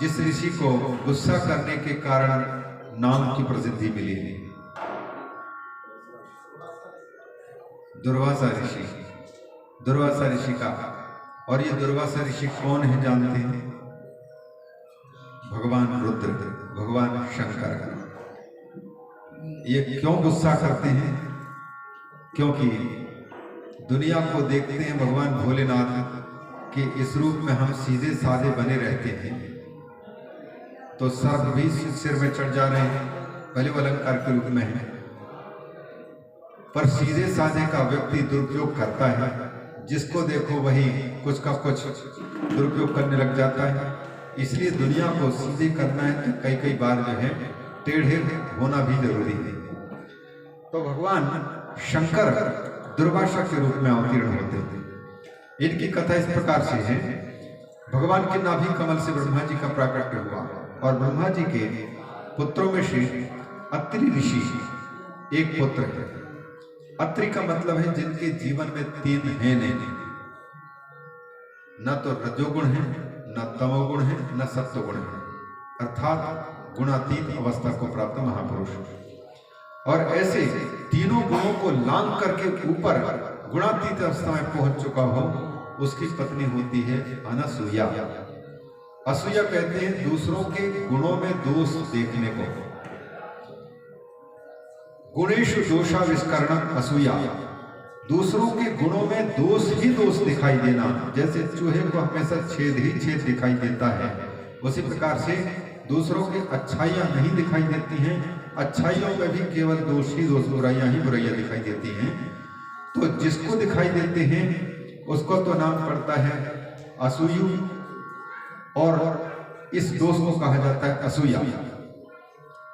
जिस ऋषि को गुस्सा करने के कारण नाम की प्रसिद्धि मिली, दुर्वासा ऋषि। दुर्वासा ऋषि का, और ये दुर्वासा ऋषि कौन है जानते हैं? भगवान रुद्र, भगवान शंकर। ये क्यों गुस्सा करते हैं? क्योंकि दुनिया को देखते हैं भगवान भोलेनाथ के इस रूप में हम सीधे साधे बने रहते हैं, तो सर्प भी सिर में चढ़ जा रहे हैं, भले वो अलंकार के रूप में है, पर सीधे साधे का व्यक्ति दुरुपयोग करता है। जिसको देखो वही कुछ का कुछ दुरुपयोग करने लग जाता है। इसलिए दुनिया को सीधे करना है तो कई कई बार जो है टेढ़े होना भी जरूरी है। तो भगवान शंकर दुर्वासा के रूप में अवतीर्ण होते हैं। इनकी कथा इस प्रकार से है, भगवान के नाभि कमल से ब्रह्मा जी का प्राकट्य हुआ और ब्रह्मा जी के पुत्रों में से अत्रि ऋषि एक पुत्र है। अत्रि का मतलब है जिनके जीवन में तीन हैं नहीं, न तो रजोगुण है, न तमोगुण है, न सत्वगुण है, अर्थात गुणातीत अवस्था को प्राप्त महापुरुष। और ऐसे तीनों गुणों को लांघ करके ऊपर गुणातीत अवस्था में पहुंच चुका हो, उसकी पत्नी होती है अनसूया। असूया कहते हैं दूसरों के गुणों में दोष देखने को। गुणेषु दोषाविष्करणम असूया, दूसरों के गुणों में दोष ही दोष दिखाई देना। जैसे चूहे को हमेशा छेद ही छेद दिखाई देता है, उसी प्रकार से दूसरों की अच्छाइयां नहीं दिखाई देती हैं, अच्छाइयों में भी केवल दोष ही दोष, बुराइयां ही बुराइयां दिखाई देती हैं। तो जिसको दिखाई देते हैं उसको तो नाम पड़ता है असूयु, और इस दोष को कहा जाता है असूया।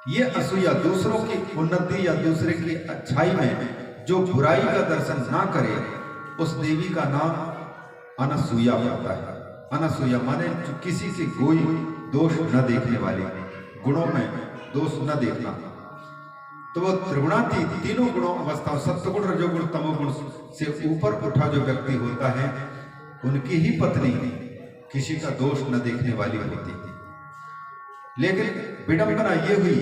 ये असूया दूसरों की उन्नति या दूसरे की अच्छाई में जो बुराई का दर्शन ना करे, उस देवी का नाम अनसूया होता है। अनसूया माने किसी के कोई दोष न देखने वाली, गुणों में दोष न देखना। तो वो त्रिगुणातीत तीनों गुणों अवस्थाओं, सत्वगुण रजोगुण तमोगुण से ऊपर उठा जो व्यक्ति होता है, उनकी ही पत्नी किसी का दोष न देखने वाली होती है। लेकिन विडंबना ये हुई,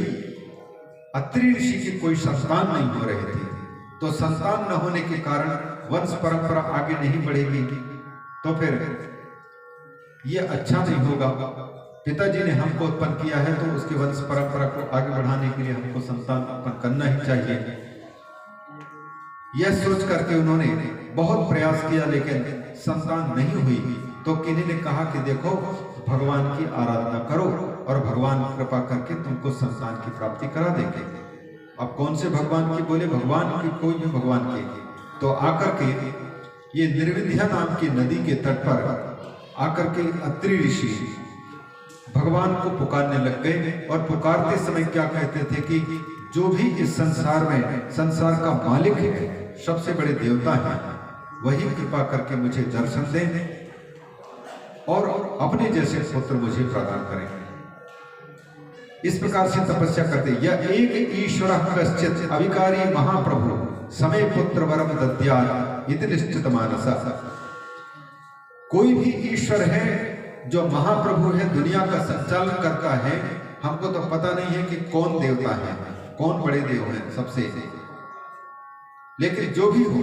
अत्रि ऋषि की कोई संतान नहीं हो रहे थे, तो संतान न होने के कारण वंश परंपरा आगे नहीं बढ़ेगी, तो फिर ये अच्छा नहीं होगा। पिताजी ने हमको उत्पन्न किया है तो उसके वंश परंपरा को आगे बढ़ाने के लिए हमको संतान उत्पन्न करना ही चाहिए। यह सोच करके उन्होंने बहुत प्रयास किया, लेकिन संतान नहीं हुई। तो किन्हीं ने कहा कि देखो, भगवान की आराधना करो और भगवान कृपा करके तुमको संतान की प्राप्ति करा देंगे। अब कौन से भगवान की बोले? भगवान की, कोई भी भगवान की। तो आकर के ये निर्विंध्या नाम की नदी के तट पर आकर के अत्रि ऋषि भगवान को पुकारने लग गए, और पुकारते समय क्या कहते थे कि जो भी इस संसार में संसार का मालिक है, सबसे बड़े देवता हैं, वही कृपा करके मुझे दर्शन दें और अपने जैसे पुत्र मुझे प्रदान करें। इस प्रकार से तपस्या करते, यह एक ईश्वर कश्चित अविकारी महाप्रभु समय पुत्र वरम दद्यात् इति निश्चित मानसा। कोई भी ईश्वर है जो महाप्रभु है, दुनिया का संचालन करता है। हमको तो पता नहीं है कि कौन देवता है, कौन बड़े देव हैं सबसे, लेकिन जो भी हो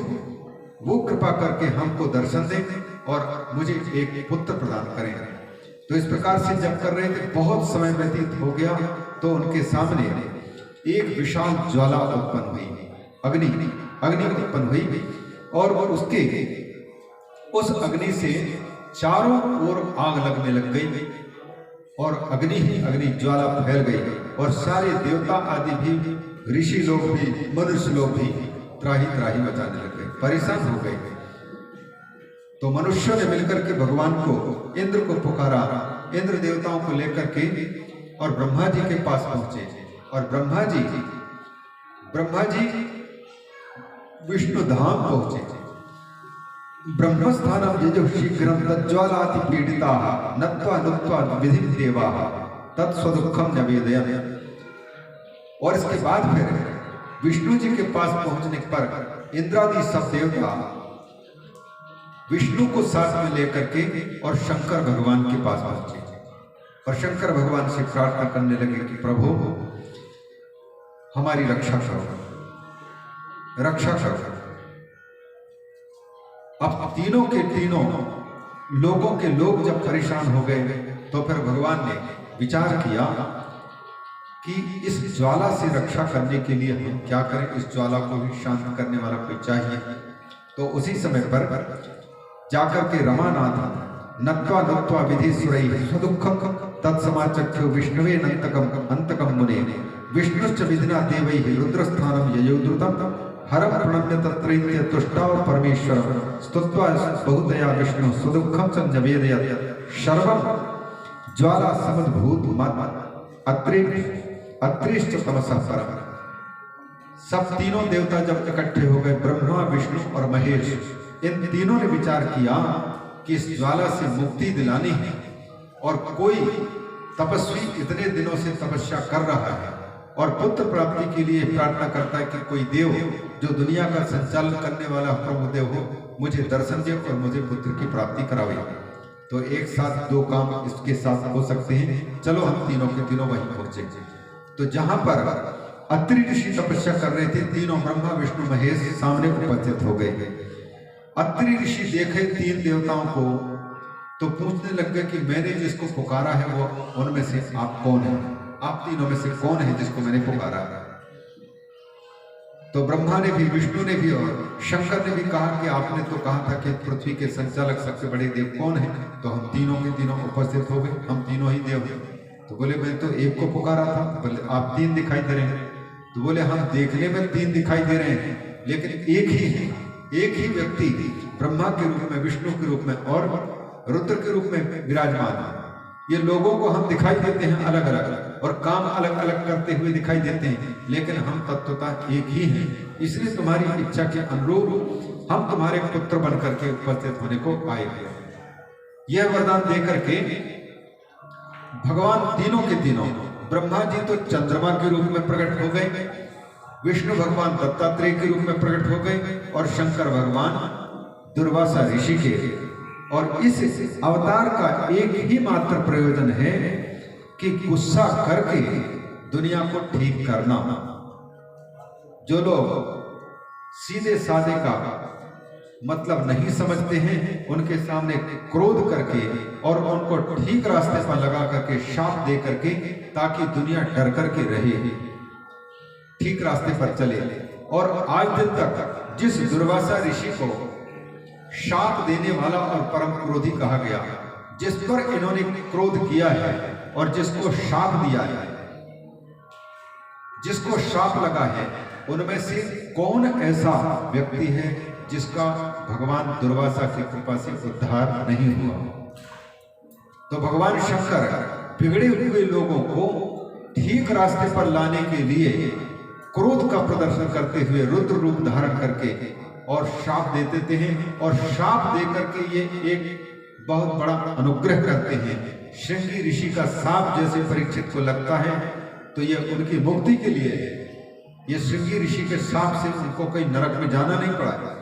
वो कृपा करके हमको दर्शन दें और मुझे एक पुत्र प्रदान करें। तो इस प्रकार से जब कर रहे थे, बहुत समय व्यतीत हो गया, तो उनके सामने एक विशाल ज्वाला उत्पन्न हुई, अग्नि उत्पन्न हुई, और उसके उस अग्नि से चारों ओर आग लगने लग गई, और अग्नि ही अग्नि ज्वाला फैल गई, और सारे देवता आदि भी, ऋषि लोग भी, मनुष्य लोग भी त्राही त्राही मचाने लग गए, परेशान हो गए। तो मनुष्यों ने मिलकर के भगवान को, इंद्र को पुकारा, इंद्र देवताओं को लेकर के और ब्रह्मा जी के पास पहुंचे, और ब्रह्मा जी विष्णु धाम पहुंचे। ब्रह्मस्थानम यजो शीघ्रम तज्ज्वालाति पीडिताः नत्वा नुत्वा विधिं देवाः तत्स्वदुःखं न वेदयन्। और इसके बाद फिर विष्णु जी के पास पहुंचने पर इंद्रादि सब देवता विष्णु को साथ में लेकर के और शंकर भगवान के पास पहुंचे। और शंकर भगवान से प्रार्थना करने लगे कि प्रभु हमारी रक्षा करो, रक्षा करो। अब तीनों के तीनों लोगों के लोग जब परेशान हो गए तो फिर भगवान ने विचार किया कि इस ज्वाला से रक्षा करने के लिए हम क्या करें, इस ज्वाला को भी शांत करने वाला कोई चाहिए। तो उसी समय पर जाकर के रमानाथ नत्वा नत्वा विधि सुरई सुदुखम तत्समाचक्षु विष्णुवे नंतकम अंतकम मुने विष्णुश्च विधिना देवैः रुद्रस्थानम ययोद्रुतम हरम प्रणम्य तत्रैत्य तुष्टाव परमेश्वर स्तुत्वा बहुदया विष्णु सुदुखम च निवेदयत् सर्वम ज्वाला समुद्भूत मत अत्रिष्ट तमसः परम। सब तीनों देवता जब इकट्ठे हो गए, ब्रह्मा विष्णु और महेश, इन तीनों ने विचार किया कि इस ज्वाला से मुक्ति दिलानी है। और कोई तपस्वी इतने दिनों से तपस्या कर रहा है और पुत्र प्राप्ति के लिए प्रार्थना करता है कि कोई देव जो दुनिया का संचालन करने वाला प्रभु देव हो, मुझे दर्शन दे और मुझे पुत्र की प्राप्ति करावे। तो एक साथ दो काम इसके साथ हो सकते हैं, चलो हम तीनों के तीनों वहीं पहुंचे। तो जहां पर अत्रि ऋषि तपस्या कर रहे थे, तीनों ब्रह्मा विष्णु महेश सामने उपस्थित हो गए। अत्रि ऋषि देखे तीन देवताओं को तो पूछने लग गए कि मैंने जिसको पुकारा है वो उनमें से आप कौन है, आप तीनों में से कौन है जिसको मैंने पुकारा। तो ब्रह्मा ने भी, विष्णु ने भी और शंकर ने भी कहा कि आपने तो कहा था कि पृथ्वी के संचालक सबसे बड़े देव कौन है। तो हम तीनों के तीनों उपस्थित हो गए, हम तीनों ही देव हैं। तो बोले मैं तो एक को पुकारा था। बोले आप तीन दिखाई दे रहे हैं। तो बोले हम देखने में तीन दिखाई दे रहे हैं लेकिन एक ही है, एक ही व्यक्ति ब्रह्मा के रूप में, विष्णु के रूप में और रुद्र के रूप में विराजमान है। ये लोगों को हम दिखाई देते हैं अलग अलग और काम अलग अलग करते हुए दिखाई देते हैं, लेकिन हम तत्वतः एक ही हैं। इसलिए तुम्हारी इच्छा के अनुरूप हम तुम्हारे पुत्र बनकर के उपस्थित होने को आए हैं। यह वरदान देकर के भगवान तीनों के तीनों, ब्रह्मा जी तो चंद्रमा के रूप में प्रकट हो गए, विष्णु भगवान दत्तात्रेय के रूप में प्रकट हो गए और शंकर भगवान दुर्वासा ऋषि के। और इस अवतार का एक ही मात्र प्रयोजन है कि गुस्सा करके दुनिया को ठीक करना। जो लोग सीधे साधे का मतलब नहीं समझते हैं, उनके सामने क्रोध करके और उनको ठीक रास्ते पर लगा करके शाप दे करके, ताकि दुनिया डर करके रहे, ठीक रास्ते पर चले। और आज दिन तक जिस दुर्वासा ऋषि को शाप देने वाला और परम क्रोधी कहा गया, जिस पर इन्होंने क्रोध किया है और जिसको शाप दिया है, जिसको शाप लगा है, उनमें से कौन ऐसा व्यक्ति है जिसका भगवान दुर्वासा की कृपा से उद्धार नहीं हुआ। तो भगवान शंकर बिगड़े हुए लोगों को ठीक रास्ते पर लाने के लिए क्रोध का प्रदर्शन करते हुए रुद्र रूप धारण करके और शाप दे देते हैं, और शाप दे करके ये एक बहुत बड़ा अनुग्रह करते हैं। श्रृंगी ऋषि का शाप जैसे परीक्षित को लगता है, तो ये उनकी मुक्ति के लिए है। ये श्रृंगी ऋषि के शाप से उनको कोई नरक में जाना नहीं पड़ा।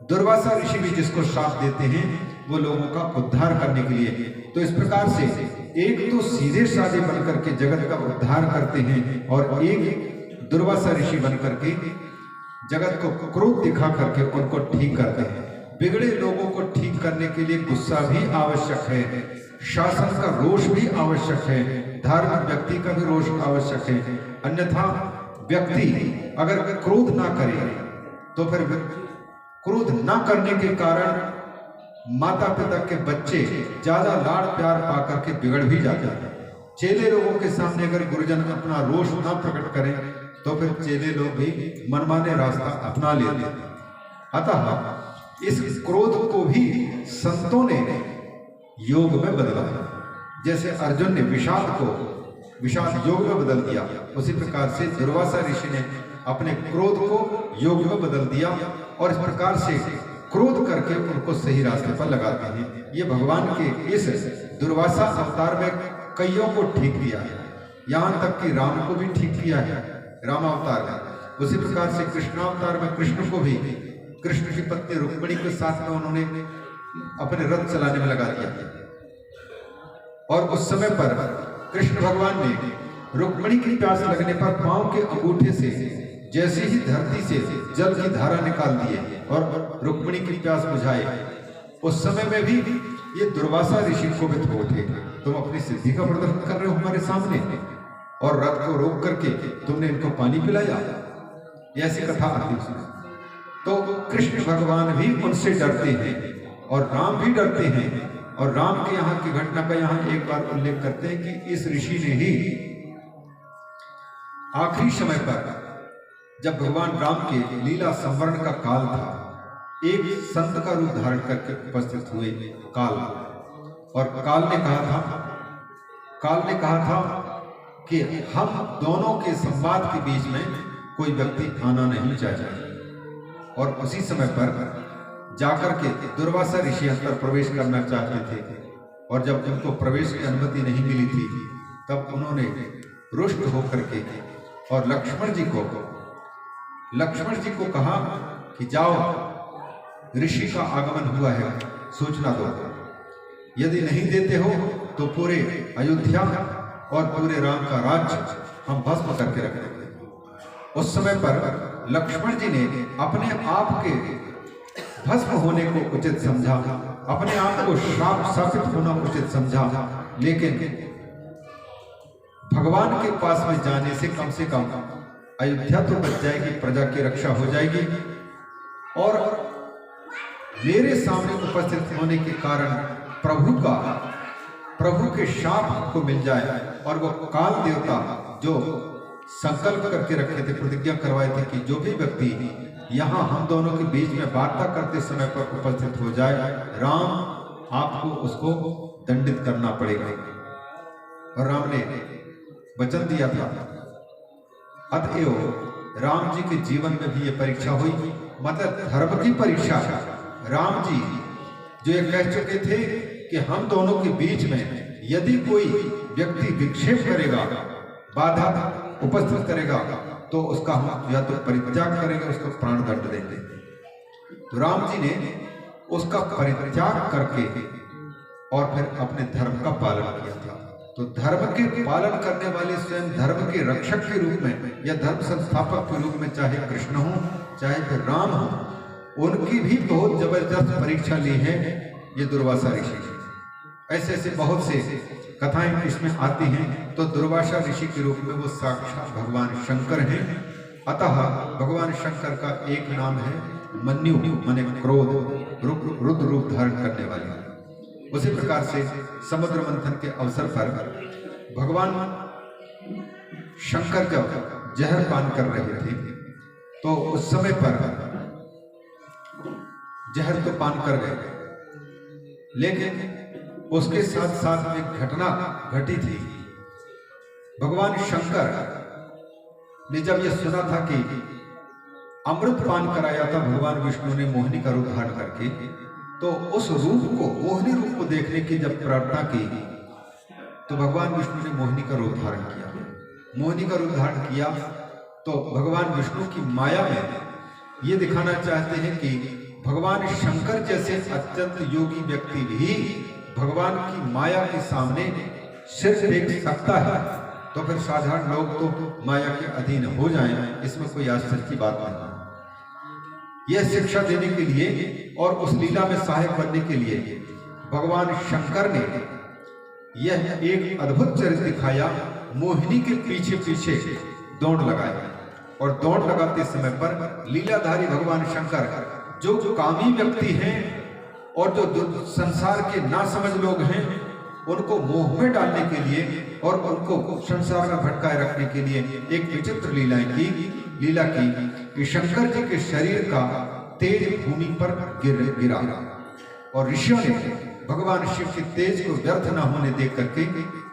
दुर्वासा ऋषि भी जिसको शाप देते हैं वो लोगों का उद्धार करने के लिए। तो इस प्रकार से एक तो सीधे साधे बनकर के जगत का उद्धार करते हैं और एक दुर्वासा ऋषि बनकर के जगत को क्रोध दिखा करके उनको ठीक करते हैं। बिगड़े लोगों को ठीक करने के लिए गुस्सा भी आवश्यक है, शासन का रोष भी आवश्यक है, धार्मिक व्यक्ति का भी रोष आवश्यक है। अन्यथा व्यक्ति अगर क्रोध ना करे तो फिर क्रोध ना करने के कारण माता पिता के बच्चे ज्यादा लाड़ प्यार पाकर के बिगड़ भी जाते हैं। चेले लोगों के सामने अगर गुरुजन अपना रोष ना प्रकट करें तो फिर चेले लोग भी मनमाने रास्ता अपना लेते हैं। अतः इस क्रोध को भी संतों ने योग में बदला है। जैसे अर्जुन ने विषाद को विषाद योग में बदल दिया, उसी प्रकार से दुर्वासा ऋषि ने अपने क्रोध को योग में बदल दिया और इस प्रकार से क्रोध करके उनको सही रास्ते पर लगाते हैं। ये भगवान के इस दुर्वासा अवतार में कईयों को ठीक किया है, यहाँ तक कि राम को भी ठीक किया है रामावतार में। उसी प्रकार से कृष्णावतार में कृष्ण को भी कृष्ण की पत्नी रुक्मिणी के साथ में उन्होंने अपने रथ चलाने में लगा दिया। और उस समय पर कृष्ण भगवान ने रुक्मिणी की प्यास लगने पर पांव के अंगूठे से जैसे ही धरती से जल की धारा निकाल दिए और रुक्मिणी की प्यास बुझाए। उस समय में भी ये दुर्वासा ऋषि कोपित हो उठे, तुम अपनी सिद्धि का प्रदर्शन कर रहे हो हमारे सामने, और रथ को रोक करके तुमने इनको पानी पिलाया। ऐसी कथा आती है। तो कृष्ण भगवान भी उनसे डरते हैं और राम भी डरते हैं। और राम के यहाँ की घटना का यहाँ एक बार उल्लेख करते हैं कि इस ऋषि ने ही आखिरी समय पर जब भगवान राम के लीला संवरण का काल था, एक संत का रूप धारण करके उपस्थित हुए काल, और काल ने कहा था कि हम दोनों के संवाद के बीच में कोई व्यक्ति आना नहीं चाहिए। और उसी समय पर जाकर के दुर्वासा ऋषि अंदर प्रवेश करना चाहते थे, और जब उनको प्रवेश की अनुमति नहीं मिली थी तब उन्होंने रुष्ट होकर के और लक्ष्मण जी को कहा कि जाओ, ऋषि का आगमन हुआ है, सूचना दो। यदि नहीं देते हो तो पूरे अयोध्या और पूरे राम का राज्य हम भस्म करके रख देंगे। उस समय पर लक्ष्मण जी ने अपने आप के भस्म होने को उचित समझा, अपने आप को श्राप शापित होना उचित समझा, लेकिन भगवान के पास में जाने से कम अयोध्या तो बच जाएगी, प्रजा की रक्षा हो जाएगी, और मेरे सामने उपस्थित होने के कारण प्रभु के शाप को मिल जाए। और वो काल देवता जो संकल्प करके रखे थे, प्रतिज्ञा करवाए थे कि जो भी व्यक्ति यहाँ हम दोनों के बीच में वार्ता करते समय पर उपस्थित हो जाए, राम आपको उसको दंडित करना पड़ेगा। और राम ने वचन दिया था। अतएव राम जी के जीवन में भी ये परीक्षा हुई, मतलब धर्म की परीक्षा। राम जी जो ये कह चुके थे कि हम दोनों के बीच में यदि कोई व्यक्ति विक्षेप करेगा, बाधा उपस्थित करेगा, तो उसका हम या तो परित्याग करेंगे, उसको प्राण दंड देंगे। तो राम जी ने उसका परित्याग करके और फिर अपने धर्म का पालन किया था। तो धर्म के पालन करने वाले स्वयं धर्म के रक्षक के रूप में या धर्म संस्थापक के रूप में चाहे कृष्ण हो चाहे फिर राम हो, उनकी भी बहुत जबरदस्त परीक्षा ली है ये दुर्वासा ऋषि। ऐसे ऐसे बहुत से कथाएं इसमें आती हैं। तो दुर्वासा ऋषि के रूप में वो साक्षात भगवान शंकर हैं। अतः भगवान शंकर का एक नाम है मन्यु, माने क्रोध, रुद्र रूप धारण करने वाले। उसी प्रकार से समुद्र मंथन के अवसर पर भगवान शंकर जब जहर पान कर रहे थे, तो उस समय पर जहर तो पान कर गए, लेकिन उसके साथ साथ एक घटना घटी थी। भगवान शंकर ने जब यह सुना था कि अमृत पान कराया था भगवान विष्णु ने मोहिनी का रूप धारण करके, तो उस रूप को, मोहिनी रूप को देखने की जब प्रार्थना की, तो भगवान विष्णु ने मोहिनी का रूप धारण किया। मोहिनी का रूप धारण किया तो भगवान विष्णु की माया में ये दिखाना चाहते हैं कि भगवान शंकर जैसे अत्यंत योगी व्यक्ति भी भगवान की माया के सामने सिर देख सकता है। तो फिर साधारण लोग तो माया के अधीन हो जाएं, इसमें कोई आश्चर्य की बात नहीं। यह शिक्षा देने के लिए और उस लीला में सहायक बनने के लिए भगवान शंकर ने यह एक अद्भुत चरित्र दिखाया। मोहिनी के पीछे पीछे दौड़ लगाया, और दौड़ लगाते समय पर लीलाधारी भगवान शंकर जो कामी व्यक्ति हैं और जो संसार के नासमझ लोग हैं, उनको मोह में डालने के लिए और उनको संसार में भटकाए रखने के लिए एक विचित्र लीला की कि शंकर जी के शरीर का तेज भूमि पर गिरा, और ऋषियों ने भगवान शिव के तेज को व्यर्थ न होने दे करके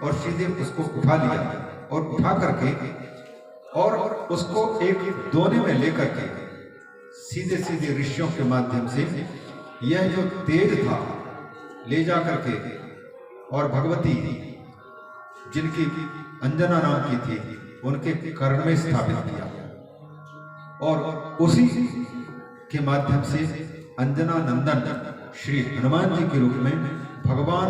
और सीधे उसको उठा लिया, और उठा करके और उसको एक दोने में लेकर के सीधे सीधे ऋषियों के माध्यम से यह जो तेज था ले जा करके और भगवती जिनकी अंजना नाम की थी उनके कर्ण में स्थापित किया, और उसी के माध्यम से अंजना नंदन श्री हनुमान जी के रूप में भगवान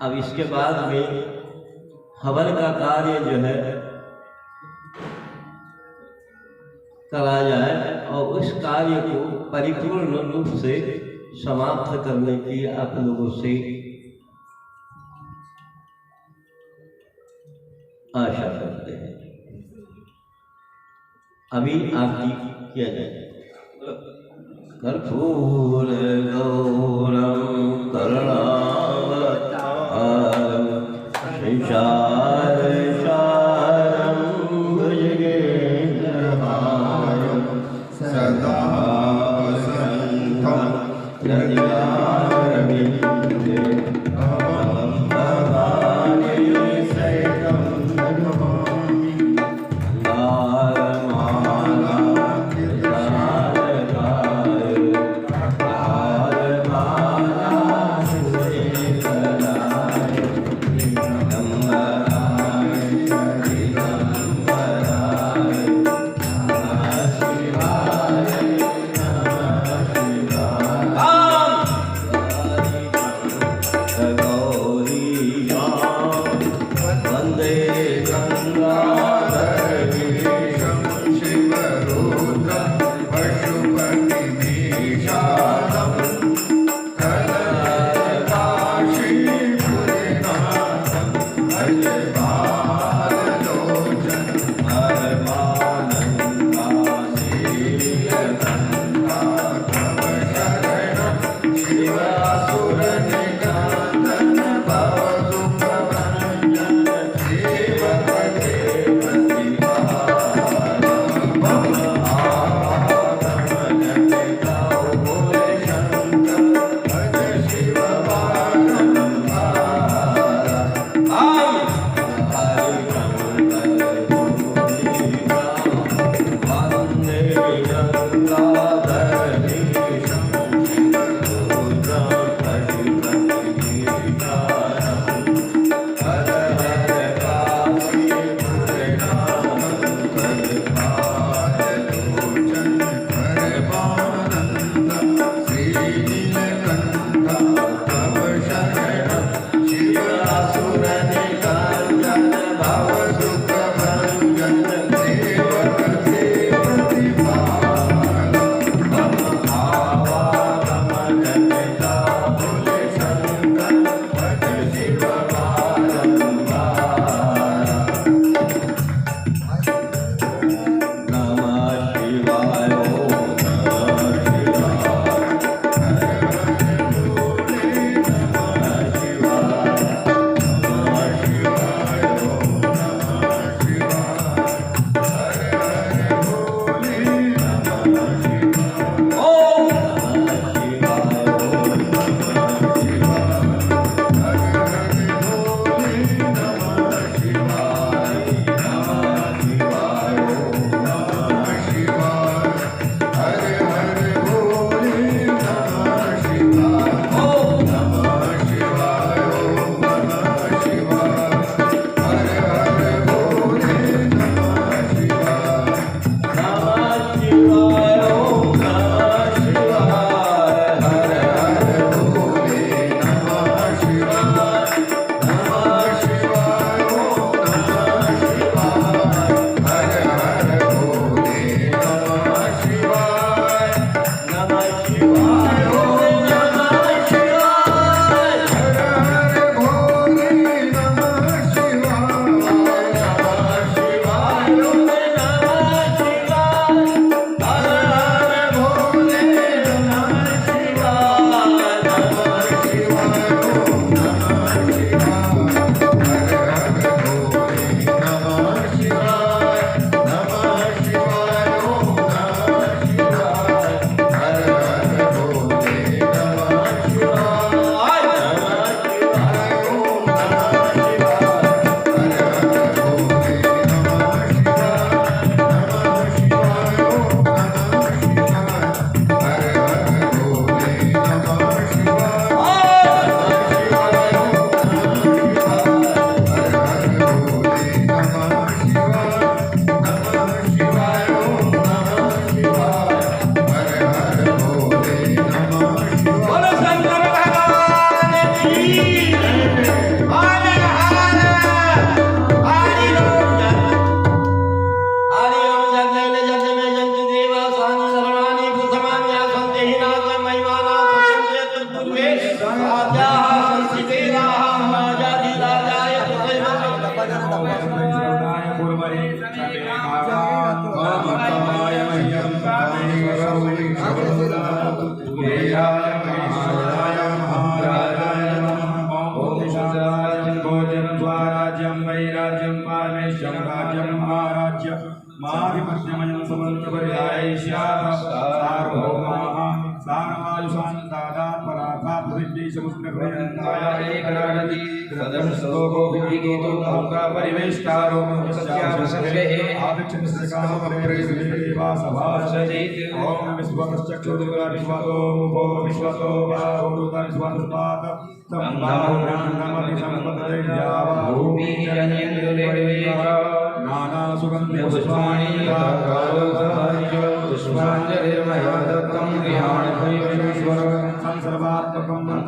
अब इसके बाद में हवन का कार्य जो है करा जाए और उस कार्य को परिपूर्ण रूप से समाप्त करने की आप लोगों से आशा करते हैं। अभी आरती किया जाए। कर्पूर गौरम करुणावतारम शारम भुजगेन्द्रहारम सदा वसन्तं हृदयारविन्दे अहं भवानी सहितं नमामि।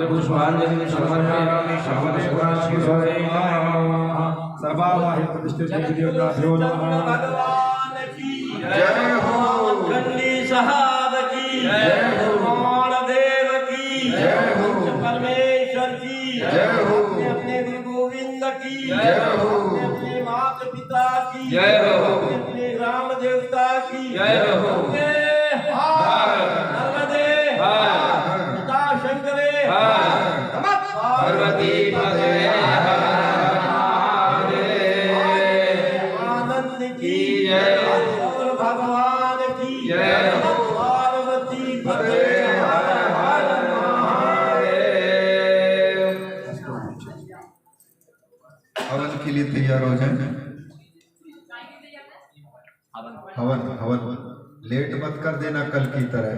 पुष्पांजलि समर्पयामि सर्वावाहि प्रतिष्ठित देवताभ्यो नमः। भगवान की जय हो। खंडी साहब की जय हो। देव की जय हो। परमेश्वर की जय हो। अपने अपने गुरु गोविंद की जय हो। अपने अपने माता पिता की जय हो। अपने अपने ग्राम देवता की जय हो। अपने नर्मदे पिता शंकरे नमः पार्वती पते आनंद की जय। और भगवान की जय। पार्वती पते हवन के लिए तैयार हो जाए। हवन हवन लेट मत कर देना कल की तरह।